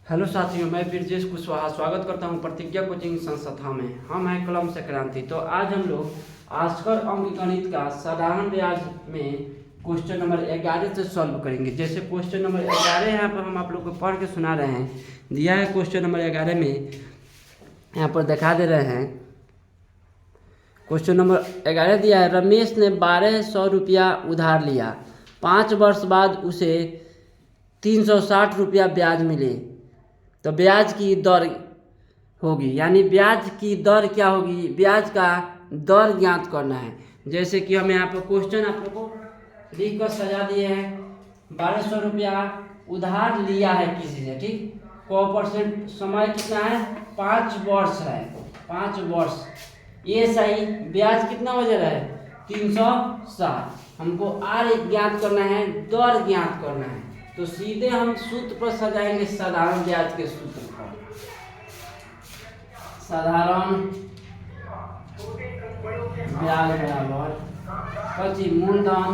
Hello साथियों, मैं ब्रजेश कुशवाहा स्वागत करता हूं प्रतिज्ञा कोचिंग संस्था में। हम हैं कलम से क्रांति। तो आज हम लोग आस्कर अंक गणित का साधारण ब्याज में क्वेश्चन नंबर 11 से सॉल्व करेंगे। जैसे क्वेश्चन नंबर 11 यहाँ पर हम आप लोग को पढ़ के सुना रहे हैं। दिया है क्वेश्चन नंबर 11 में, यहाँ पर दिखा दे रहे हैं। क्वेश्चन नंबर 11 दिया है, रमेश ने 1200 रुपया उधार लिया। 5 वर्ष बाद उसे 360 रुपया ब्याज मिले तो ब्याज की दर होगी, यानी ब्याज की दर क्या होगी, ब्याज का दर ज्ञात करना है। जैसे कि हम यहाँ पर क्वेश्चन आप लोग को लिख कर सजा दिए हैं। 1200 रुपया उधार लिया है किसी से, ठीक। 100% समय कितना है, 5 वर्ष है, 5 वर्ष। ये सही, ब्याज कितना हो जा रहा है, 360। हमको आर ज्ञात करना है, दर ज्ञात करना है। तो सीधे हम सूत्र पर सजाएंगे, साधारण ब्याज के सूत्र पर। साधारण ब्याज बराबर कथी, मूलधन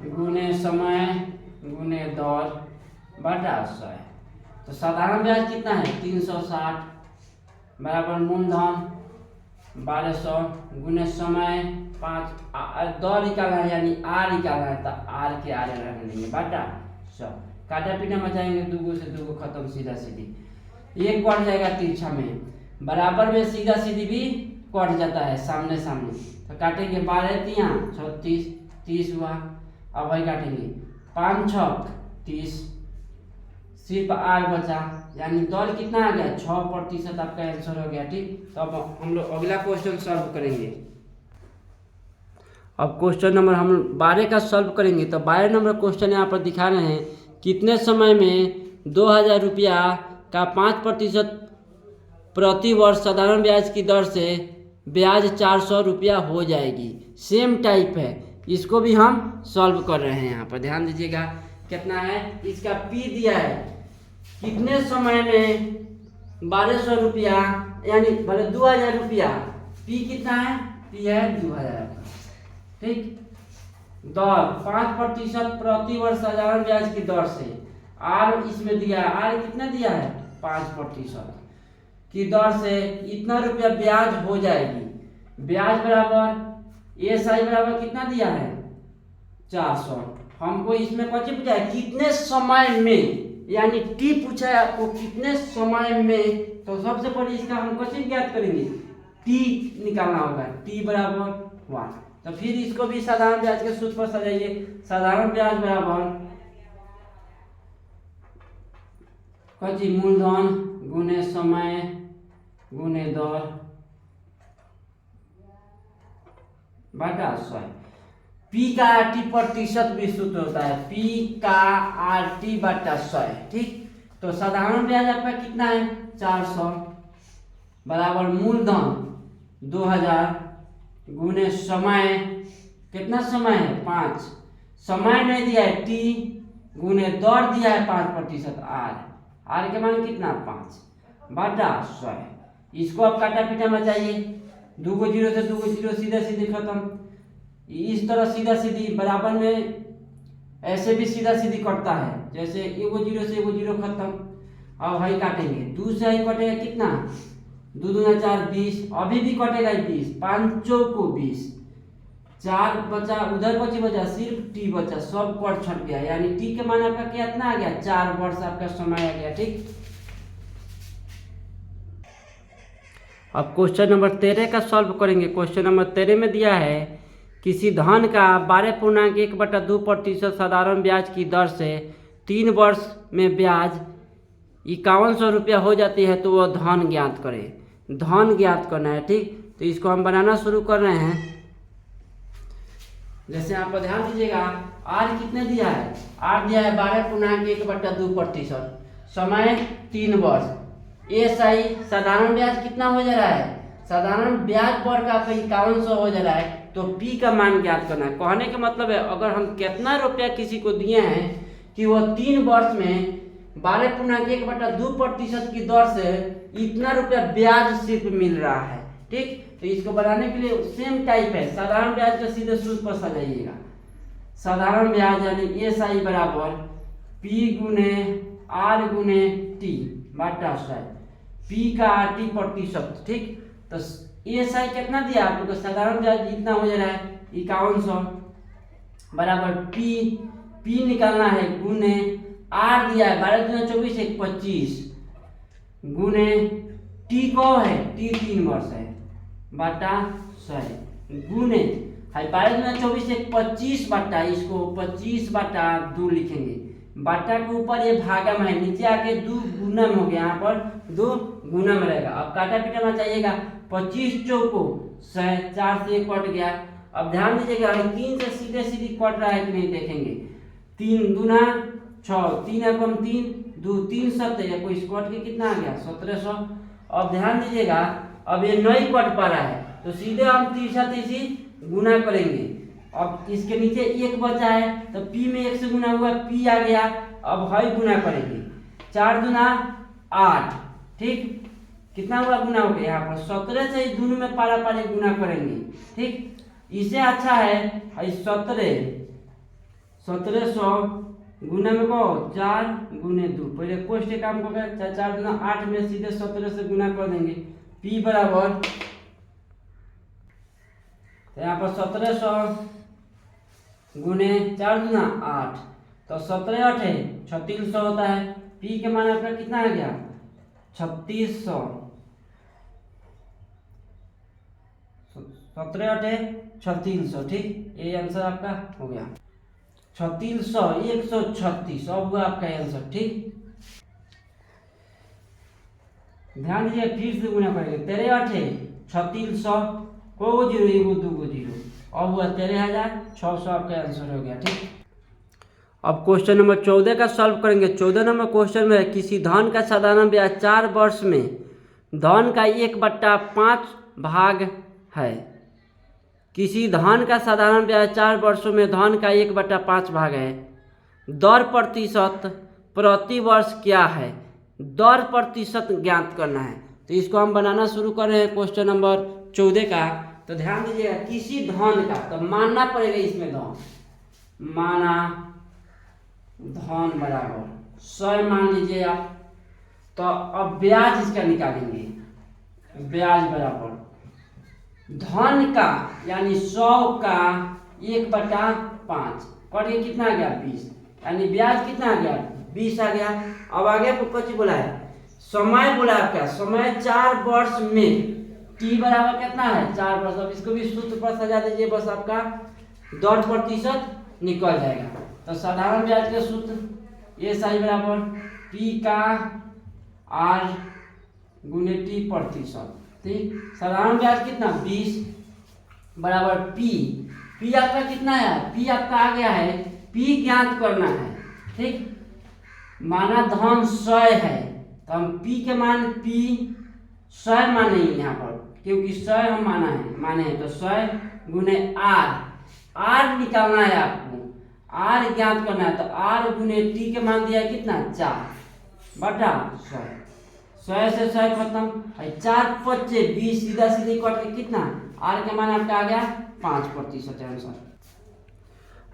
गुने समय गुने दर बटा 100। तो साधारण ब्याज कितना है, 360 बराबर मूलधन 1200 गुने समय 5, दर निकालना है यानी आर निकालना है, तो आर के आर रख लेंगे बटा 100। काटा पीटा मचाएंगे, 2 से 2 खत्म, सीधा सीधी। एक कट जाएगा तिरछा में, बराबर में सीधा सीधी भी कट जाता है सामने सामने। तो काटेंगे 12 तिया 36, 30 हुआ। अब वही काटेंगे 5 छक 30, सिर्फ आर बचा, यानी दर कितना आ गया, 6% आपका आंसर हो गया, ठीक। तो अब हम लोग अगला क्वेश्चन सॉल्व करेंगे। अब क्वेश्चन नंबर हम 12 का सॉल्व करेंगे। तो 12 नंबर क्वेश्चन यहाँ पर दिखा रहे हैं, कितने समय में 2000 रुपया का 5% प्रति वर्ष साधारण ब्याज की दर से ब्याज 400 रुपया हो जाएगी। सेम टाइप है, इसको भी हम सॉल्व कर रहे हैं। यहाँ पर ध्यान दीजिएगा, कितना है, इसका पी दिया है, कितने समय में 1200 रुपया यानी भले 2000 रुपया, पी कितना है, पी है 2000, ठीक। दर 5% प्रति वर्ष साधारण ब्याज की दर से, आर इसमें दिया है, आर कितना दिया है, 5% की दर से इतना रुपया ब्याज हो जाएगी। ब्याज बराबर एस आई बराबर कितना दिया है, 400। हमको इसमें कौन पूछा है, कितने समय में, यानी टी पूछा है आपको, कितने समय में। तो सबसे पहले इसका हम क्वेश्चन ज्ञात करेंगे, टी निकालना होगा, टी बराबर 1। तो फिर इसको भी साधारण ब्याज के सूत्र पर सजाइए। साधारण ब्याज बराबर कथी, मूलधन गुने समय गुने दर बटा 100। पी का आरटी प्रतिशत भी सूत्र होता है, पी का आरटी बटा 100, ठीक। तो साधारण ब्याज आपका कितना है, 400 बराबर मूलधन 2000 गुने समय, कितना समय है, 5, समय नहीं दिया है, टी गुने दर दिया है 5% आर, आर के मान कितना, 5 बटा 100। इसको आप काटा पीटा मचाइए, 2 जीरो से 2 जीरो सीधा सीधी खत्म। इस तरह सीधा सीधी, बराबर में ऐसे भी सीधा सीधी कटता है, जैसे 1 जीरो से 1 जीरो खत्म। अब वही काटेंगे, 2 से ही कटेगा कितना, 2 दूना 4 20, अभी भी कटेगा 20, 5 को 20, 4 बचा, उधर बचा, सिर्फ टी बचा, सब कट छट गया, यानी टी के मान आपका कितना आ गया, 4 वर्ष आपका समय आ गया, ठीक। अब क्वेश्चन नंबर 13 का सॉल्व करेंगे। क्वेश्चन नंबर 13 में दिया है, किसी धन का 12.1/2% साधारण ब्याज की दर से 3 वर्ष में ब्याज 5100 रुपया हो जाती है, तो वह धन ज्ञात करें। धन ज्ञात करना है, ठीक। तो इसको हम बनाना शुरू कर रहे हैं। जैसे आप ध्यान दीजिएगा, आर कितने दिया है, आर दिया है 12.1/2%, समय 3 वर्ष। एस आई साधारण ब्याज कितना हो जा रहा है, साधारण ब्याज बढ़ का 5100 हो जा रहा है, तो पी का मान ज्ञात करना है। कहने का मतलब है, अगर हम कितना रुपया किसी को दिए हैं कि वो 3 वर्ष में 12.1/2% की दर से इतना रुपया ब्याज सिर्फ मिल रहा है, ठीक। तो इसको बनाने के लिए सेम टाइप है, साधारण ब्याज का सीधे सूत्र पर सजाइएगा। साधारण ब्याज यानी एस आई बराबर पी गुने आर गुने टी बटा 100, पी का टी प्रतिशत। ठीक, तो ये साई कितना दिया आप लोग को, साधारण ब्याज इतना हो जा रहा है 5100 बराबर पी निकालना है गुने आर दिया है 12 दूना 24 1 25 गुने टी को है टी 3 वर्ष है बटा 100 गुने है 12 दूना 24 1 25 बटा, इसको 25 बटा 2 लिखेंगे, बटा के ऊपर ये भागा में है, नीचे आके 2 गुना में हो गया, यहाँ पर 2 गुना में रहेगा। अब काटा पीटा में चाहिएगा 25 चौको 100, 4 से 1 कट गया। अब ध्यान दीजिएगा 3 से सीधे सीधी कट रहा है कि नहीं देखेंगे, 3 दूना 6, 3 एकम 3 2 3 7 या कोई कट के कितना आ गया 1700। अब ध्यान दीजिएगा अब ये नहीं कट पा रहा है तो सीधे हम तीसरी गुना करेंगे। अब इसके नीचे 1 बचा है तो पी में 1 से गुना हुआ, पी आ गया, अब है गुना करेंगे, 4 दूना 8, ठीक, कितना हुआ गुना हो गया, यहाँ पर 17 से दोनों में पारा पारी गुना करेंगे। ठीक, इसे अच्छा है 1700 गुना में को 4 गुने 2, पहले कोष्ट काम को 4 दूना 8 में सीधे 17 से गुना कर देंगे, पी बराबर, तो यहाँ पर 1700 गुने 4 दूना 8, तो 17 8 3600 होता है, पी के मान आपका कितना आ गया 3600, 17 8 3600, ठीक, ये आंसर आपका हो गया 3600 136, अब हुआ आपका आंसर। ठीक, ध्यान दीजिए फिर से गुना करेंगे, 13 8 3600 को 0 1 2 0, अब हुआ 13600, आपका आंसर हो गया। ठीक, अब क्वेश्चन नंबर 14 का सॉल्व करेंगे। 14 नंबर क्वेश्चन में है किसी धन का साधारण ब्याज 4 वर्ष में धन का 1/5 भाग है। किसी धन का साधारण ब्याज 4 वर्षों में धन का 1/5 भाग है, दर प्रतिशत प्रति वर्ष क्या है, दर प्रतिशत ज्ञात करना है। तो इसको हम बनाना शुरू कर रहे हैं क्वेश्चन नंबर 14 का। तो ध्यान दीजिएगा किसी धन का, तो मानना पड़ेगा इसमें धन, माना धन बराबर 100 मान लीजिए आप, तो अब ब्याज इसका निकालेंगे, ब्याज बराबर धन का यानी 100 का 1/5 करिए कितना आ गया 20, यानी ब्याज कितना आ गया 20 आ गया। अब आगे कुछ बोला है, समय बोला आपका, समय 4 वर्ष में टी बराबर कितना है 4 वर्ष। अब इसको भी सूत्र पर सजा दीजिए, बस आपका दर प्रतिशत निकल जाएगा। तो साधारण ब्याज के सूत्र ये साई बराबर पी का आर गुने टी प्रतिशत। ठीक, साधारण ब्याज कितना 20 बराबर पी आपका कितना है, पी आपका आ गया है, पी ज्ञात करना है। ठीक, माना धन 100 है तो हम पी के मान पी 100 मानेंगे यहाँ पर, क्योंकि 100 हम माने हैं तो 100 गुने आर निकालना है आपको, आर ज्ञात करना है। तो आर गुने टी के मान दिया है कितना 4 बटा 100, 100 से 100 खत्म, 4 5 20 सीधा सीधी कट के कितना आर के मान आपका आ गया 5% आंसर।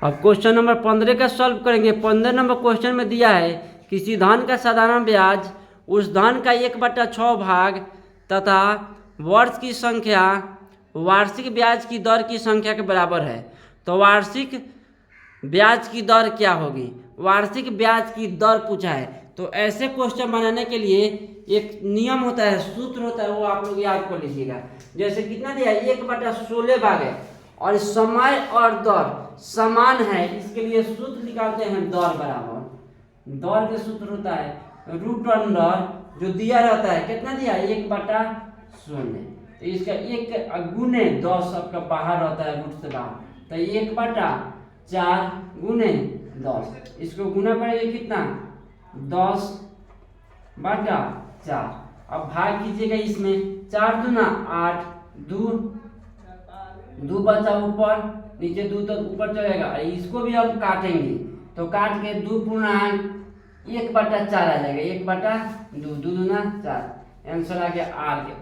अब क्वेश्चन नंबर 15 का सॉल्व करेंगे। 15 नंबर क्वेश्चन में दिया है किसी धन का साधारण ब्याज उस धन का 1/6 भाग तथा वर्ष की संख्या वार्षिक ब्याज की दर की संख्या के बराबर है। तो वार्षिक ब्याज की दर क्या होगी, वार्षिक ब्याज की दर पूछा है। तो ऐसे क्वेश्चन बनाने के लिए एक नियम होता है, सूत्र होता है, वो आप लोग याद कर लीजिएगा। जैसे कितना दिया है 1/16 भाग है और समय और दर समान है, इसके लिए सूत्र निकालते हैं दर बराबर, दर के सूत्र होता है रूट अंडर जो दिया रहता है, कितना दिया है 1/0, तो इसका 1 गुने 10 आपका बाहर रहता है रूट से बाहर, तो 1/4 गुने 10, इसको गुना करेंगे कितना 10/4। अब भाग कीजिएगा इसमें, 4 दूना 8, 2 बचा ऊपर, नीचे 2 तक ऊपर चलेगा, इसको भी हम काटेंगे तो काट के 2 पूर्णांक 1/4 आ जाएगा, 1/2, 2 दूना 4, आंसर आ गया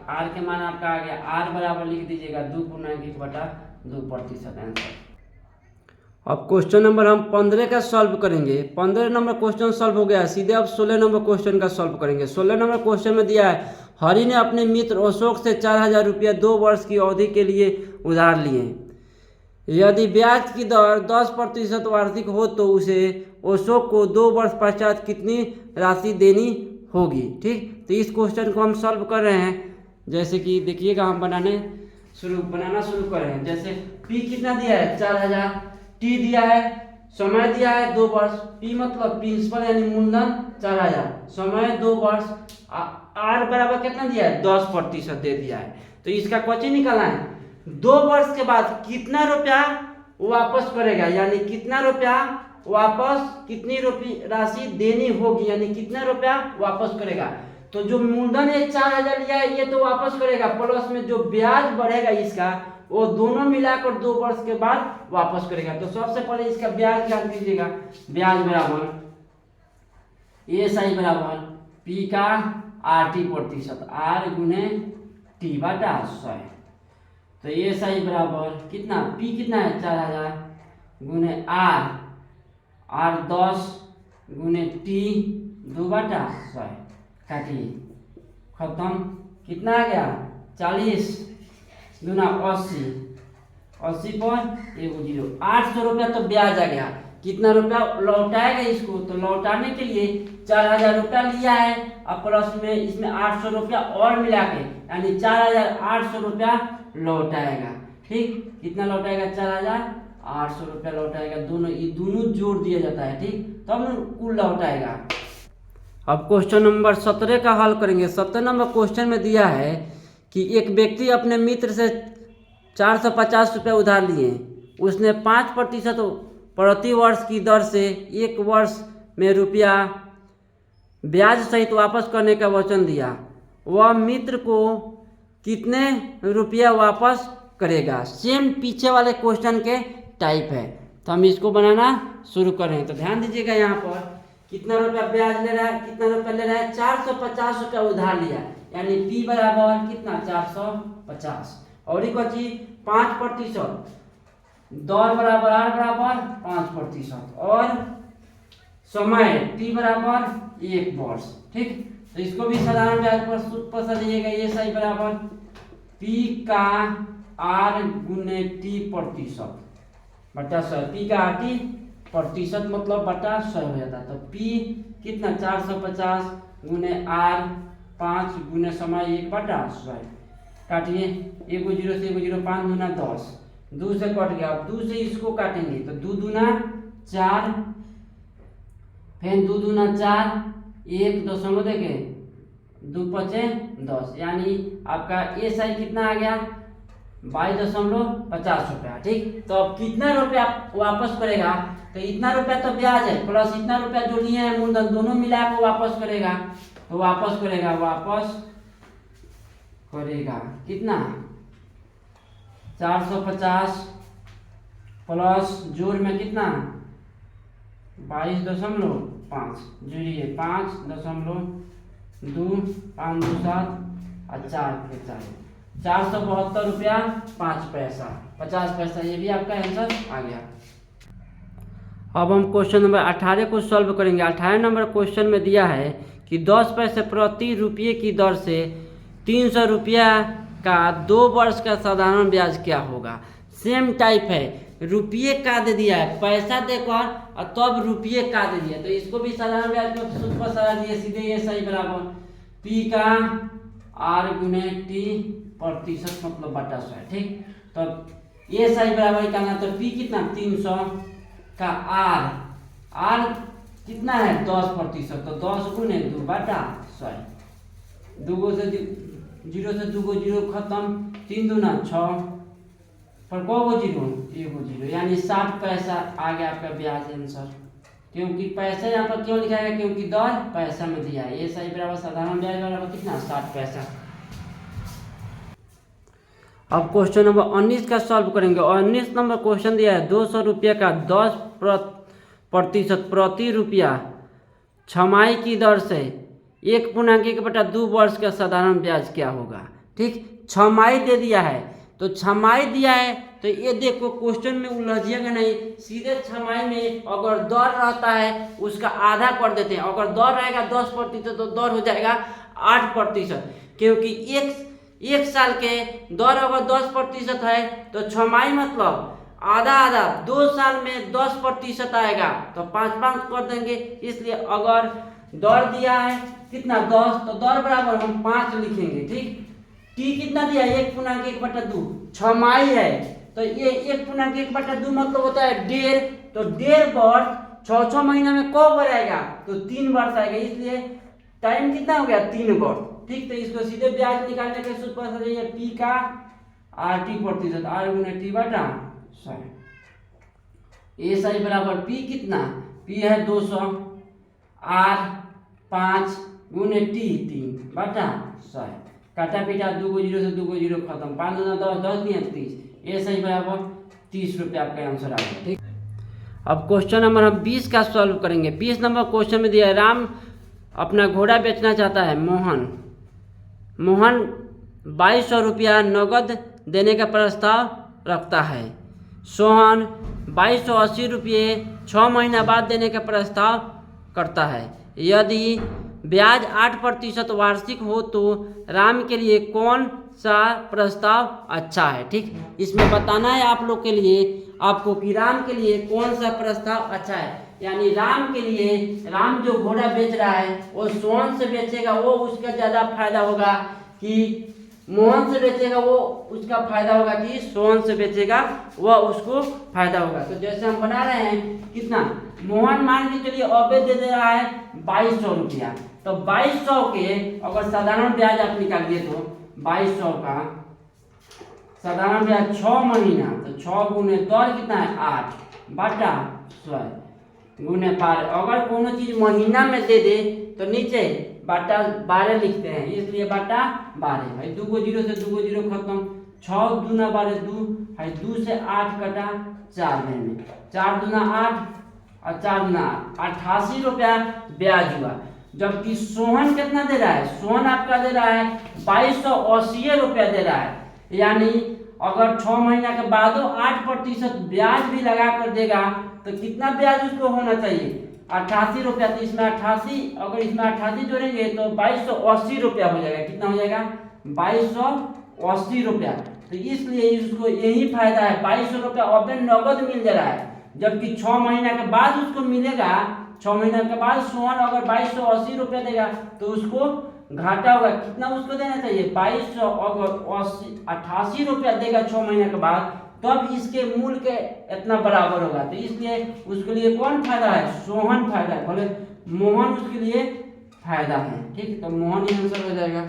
आर के मान आपका आ गया आर बराबर लिख दीजिएगा 2 पूर्णांक 1/2% आंसर। अब क्वेश्चन नंबर हम 15 का सॉल्व करेंगे। 15 नंबर क्वेश्चन सॉल्व हो गया, सीधे अब 16 नंबर क्वेश्चन का सॉल्व करेंगे। 16 नंबर क्वेश्चन में दिया है, हरि ने अपने मित्र अशोक से 4000 रुपया 2 वर्ष की अवधि के लिए उधार लिए। यदि ब्याज की दर 10% वार्षिक हो तो उसे अशोक को 2 वर्ष पश्चात कितनी राशि देनी होगी। ठीक, तो इस क्वेश्चन को हम सॉल्व कर रहे हैं। जैसे कि देखिएगा, हम बनाना शुरू कर रहे हैं। जैसे पी कितना दिया है 4000, टी दिया है, समय दिया है 2 वर्ष, पी मतलब प्रिंसिपल यानी मूलधन 4000, समय 2 वर्ष, आर बराबर कितना दिया है 10% दे दिया है। तो इसका क्वेश्चन निकालना है 2 वर्ष के बाद कितना रुपया वापस करेगा, यानी कितना रुपया वापस, कितनी राशि देनी होगी, यानी कितना रुपया वापस करेगा। तो जो मूलधन है 4000 लिया है ये तो वापस करेगा, प्लस में जो ब्याज बढ़ेगा इसका वो दोनों मिलाकर 2 वर्ष के बाद वापस करेगा। तो सबसे पहले इसका ब्याज ज्ञात कीजिएगा। ब्याज बराबर एसआई बराबर पी का RT%, आर गुने टी बटा 100। तो एसआई बराबर कितना, पी कितना है 4000 गुने आर 10 गुने टी 2 बटा 100, काटिए, खत्म। कितना आ गया 40 गुना 80 पर 1 0, 800 रुपया तो ब्याज आ गया। कितना रुपया लौटाएगा इसको, तो लौटाने के लिए 4000 रुपया लिया है, अब प्लस में इसमें 800 रुपया और मिला के, यानी 4800 रुपया लौटाएगा। ठीक, कितना लौटाएगा 4800 रुपया लौटाएगा। दोनों जोड़ दिया जाता है, ठीक, तब कुल लौटाएगा। अब क्वेश्चन नंबर 17 का हल करेंगे। 17 नंबर क्वेश्चन में दिया है कि एक व्यक्ति अपने मित्र से 450 रुपया उधार लिए। उसने 5% प्रति वर्ष की दर से 1 वर्ष में रुपया ब्याज सहित वापस करने का वचन दिया। वह मित्र को कितने रुपया वापस करेगा। सेम पीछे वाले क्वेश्चन के टाइप है, तो हम इसको बनाना शुरू करें। तो ध्यान दीजिएगा, यहाँ पर कितना रुपया ब्याज ले रहा है, कितना रुपया ले रहा है 450 रुपया उधार लिया, यानी पी बराबर कितना 450, और एक चीज 5%, दर बराबर आर बराबर 5%, और समय टी बराबर 1 वर्ष। ठीक, तो इसको भी साधारण ब्याज पर सूत्र पर सजाइएगा। ये सही बराबर पी का आर गुने टी प्रतिशत बटा 100, पी का आर टी प्रतिशत मतलब बटा 100 हो जाता है। तो पी कितना 450 गुने आर 5 गुने समय 1 बटा 100, काटिए, 1 0 से 1 0, 5 दूना 10, 2 से कट गया। अब 2 से इसको काटेंगे तो 2 दूना 4, फिर 2 दूना 4, 1 दशमलव देंगे 2 पचे 10, यानी आपका ए साई कितना आ गया 22.50 रुपया। ठीक, तो अब कितना रुपया वापस करेगा, तो इतना रुपया तो ब्याज है प्लस इतना रुपया जो लिए हैं मूलधन, दोनों मिला के वापस करेगा। तो वापस करेगा कितना 450 प्लस जोड़ में कितना 22.5, जोड़िए 5.2, 5 2 7 और 4 472 रुपया 5 पैसा 50 पैसा। ये भी आपका आंसर आ गया। अब हम क्वेश्चन नंबर 18 को सॉल्व करेंगे। 18 नंबर क्वेश्चन में दिया है कि 10 पैसे प्रति रुपये की दर से 300 रुपया का 2 वर्ष का साधारण ब्याज क्या होगा। सेम टाइप है, रुपये का दे दिया है, पैसा देकर और तब रुपये का दे दिया, तो इसको भी साधारण ब्याज में सूत्र पर सजा दिए सीधे। ये सही बराबर पी का आर गुने टी प्रतिशत मतलब बटा 100। ठीक, तो ये सही बराबर निकालना, तो पी कितना 300 का आर कितना है 10%, तो 10 गुने 2 बटा 100, 2 से 0 से 2 0 खत्म, 3 दूना 6 पर को 0 1 0, यानी 60 पैसा आ गया आपका ब्याज आंसर। क्योंकि पैसा यहाँ पर क्यों लिखा है, क्योंकि दर पैसा में दिया है। ये सही बराबर साधारण ब्याज बराबर कितना 60 पैसा। अब क्वेश्चन नंबर 19 का सॉल्व करेंगे। 19 नंबर क्वेश्चन दिया है 200 रुपये का 10% प्रति रुपया छमाही की दर से 1.1/2 वर्ष का साधारण ब्याज क्या होगा। ठीक, छमाही दे दिया है, तो छमाही दिया है तो ये देखो क्वेश्चन में उलझिएगा नहीं, सीधे छमाही में अगर दर रहता है उसका आधा कर देते हैं। अगर दर रहेगा 10% तो दर हो जाएगा 8%, क्योंकि एक साल के दर अगर 10% है तो छमाही मतलब आधा आधा, 2 साल में 10% आएगा तो 5 कर देंगे। इसलिए अगर दर दिया है कितना 10, तो दर बराबर हम 5 लिखेंगे। ठीक, टी कितना दिया 1/1/2, छमाही है तो ये 1/1/2 मतलब होता है 1.5, तो 1.5 वर्ष 6 महीना में कब बार आएगा तो 3 वर्ष आएगा, इसलिए टाइम कितना हो गया 3 वर्ष। ठीक, तो इसको सीधे ब्याज निकालने के सूत्र पर जाइए, पी का RT%, R गुना टी बटा 100। ए सही बराबर पी कितना, पी है 200, R 5 गुने टी 3 बटा 100। काटा पीटा 2 को 0 से 2 को 0 खत्म, 5 दूना 10, 10 दिए 30। ए सही बराबर 30 रुपये आपका आंसर आ गया। ठीक, अब क्वेश्चन नंबर हम 20 का सॉल्व करेंगे। 20 नंबर क्वेश्चन में दिया है राम अपना घोड़ा बेचना चाहता है। मोहन 2200 रुपया नगद देने का प्रस्ताव रखता है। सोहन 2280 रुपये 6 महीना बाद देने का प्रस्ताव करता है। यदि ब्याज 8% वार्षिक हो तो राम के लिए कौन सा प्रस्ताव अच्छा है। ठीक, इसमें बताना है आप लोग के लिए आपको कि राम के लिए कौन सा प्रस्ताव अच्छा है। यानी राम के लिए, राम जो घोड़ा बेच रहा है वो सोहन से बेचेगा, वो उसका ज़्यादा फायदा होगा कि मोहन से बेचेगा, वो उसका फायदा होगा कि सोहन से बेचेगा, वह उसको फायदा होगा। तो जैसे हम बना रहे हैं कितना, मोहन मान के चलिए अबे दे रहा है 2200 रुपया, तो 2200 के अगर साधारण ब्याज आप निकालिए तो 2200 का साधारण ब्याज 6 महीना, तो 6 गुने दर कितना है 8 बटा 100 गुने 12। अगर कोनो चीज महीना में दे दे तो नीचे बटा 12 लिखते हैं, इसलिए बटा 12 है। 2 को 0 से 2 को 0 खत्म, 6 दूना 12 2 है, 2 से 8 कटा 4 में 4 दूना 8 और 4 दूना 8, 88 रुपया ब्याज हुआ। जबकि सोहन कितना दे रहा है, सोहन आपका दे रहा है 2280 रुपया दे रहा है। यानी अगर 6 महीना के बाद 8% ब्याज भी लगा कर देगा तो कितना ब्याज उसको होना चाहिए 88 रुपया। तो इसमें 88, अगर इसमें 88 जोड़ेंगे तो 2280 रुपया हो जाएगा। कितना हो जाएगा 2280 रुपया। तो इसलिए इसको यही फायदा है, 2200 रुपया अबे नगद मिल जा रहा है, जबकि 6 महीना के बाद उसको मिलेगा। 6 महीना के बाद सोहन अगर 2280 रुपया देगा तो उसको घाटा होगा। कितना उसको देना चाहिए 2200, अगर 88 रुपया देगा 6 महीने के बाद तब इसके मूल के इतना बराबर होगा। तो इसलिए उसके लिए कौन फायदा है, सोहन फायदा है, बोले मोहन उसके लिए फायदा है। ठीक, तो मोहन ही आंसर हो जाएगा।